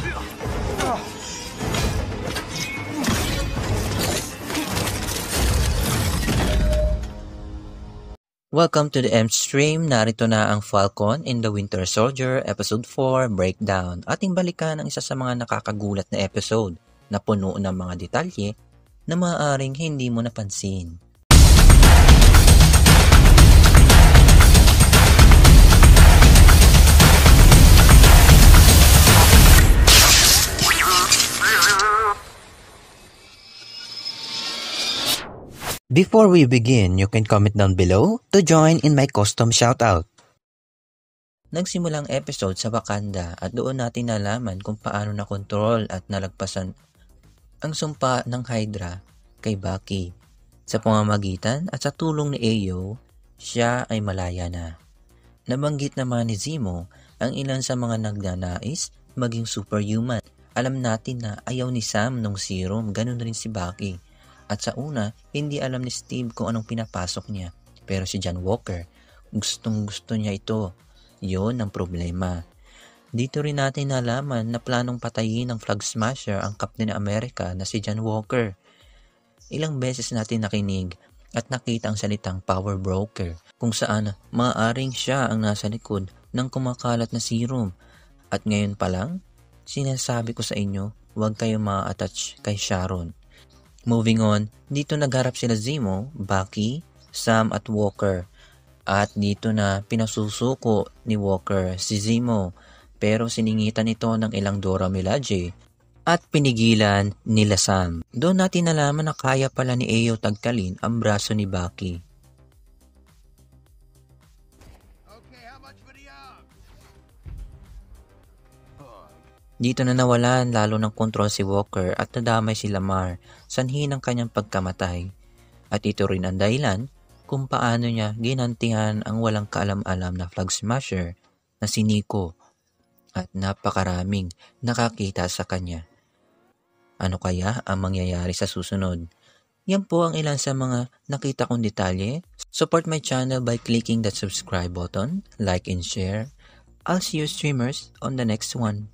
Welcome to the M-Stream. Narito na ang Falcon and the Winter Soldier Episode 4 Breakdown. Ating balikan ang isa sa mga nakakagulat na episode na puno ng mga detalye na maaaring hindi mo napansin. Before we begin, you can comment down below to join in my custom shoutout. Nagsimula ang episode sa Wakanda at doon natin nalaman kung paano nakontrol at nalagpasan ang sumpa ng Hydra kay Bucky. Sa pamamagitan at sa tulong ni Ayo, siya ay malaya na. Nabanggit naman ni Zemo ang ilan sa mga nagnanais maging superhuman. Alam natin na ayaw ni Sam nung serum, ganun rin si Bucky. At sa una, hindi alam ni Steve kung anong pinapasok niya. Pero si John Walker, gustong-gusto niya ito. Yun ang problema. Dito rin natin nalaman na planong patayin ng Flag Smasher ang Captain America na si John Walker. Ilang beses natin nakinig at nakita ang salitang Power Broker kung saan maaaring siya ang nasa likod ng kumakalat na serum. At ngayon pa lang, sinasabi ko sa inyo, huwag kayo ma-attach kay Sharon. Moving on, dito nagharap sila Zemo, Bucky, Sam at Walker. At dito na pinasusuko ni Walker si Zemo pero siningitan ito ng ilang Dora Milaje at pinigilan nila Sam. Doon natin nalaman na kaya pala ni Ayo tagkalin ang braso ni Bucky. Dito na nawalan lalo ng kontrol si Walker at nadamay si Lamar sanhi ng kanyang pagkamatay. At ito rin ang dahilan kung paano niya ginantihan ang walang kaalam-alam na Flag Smasher na si Nico at napakaraming nakakita sa kanya. Ano kaya ang mangyayari sa susunod? Yan po ang ilan sa mga nakita kong detalye. Support my channel by clicking that subscribe button, like and share. I'll see you streamers on the next one.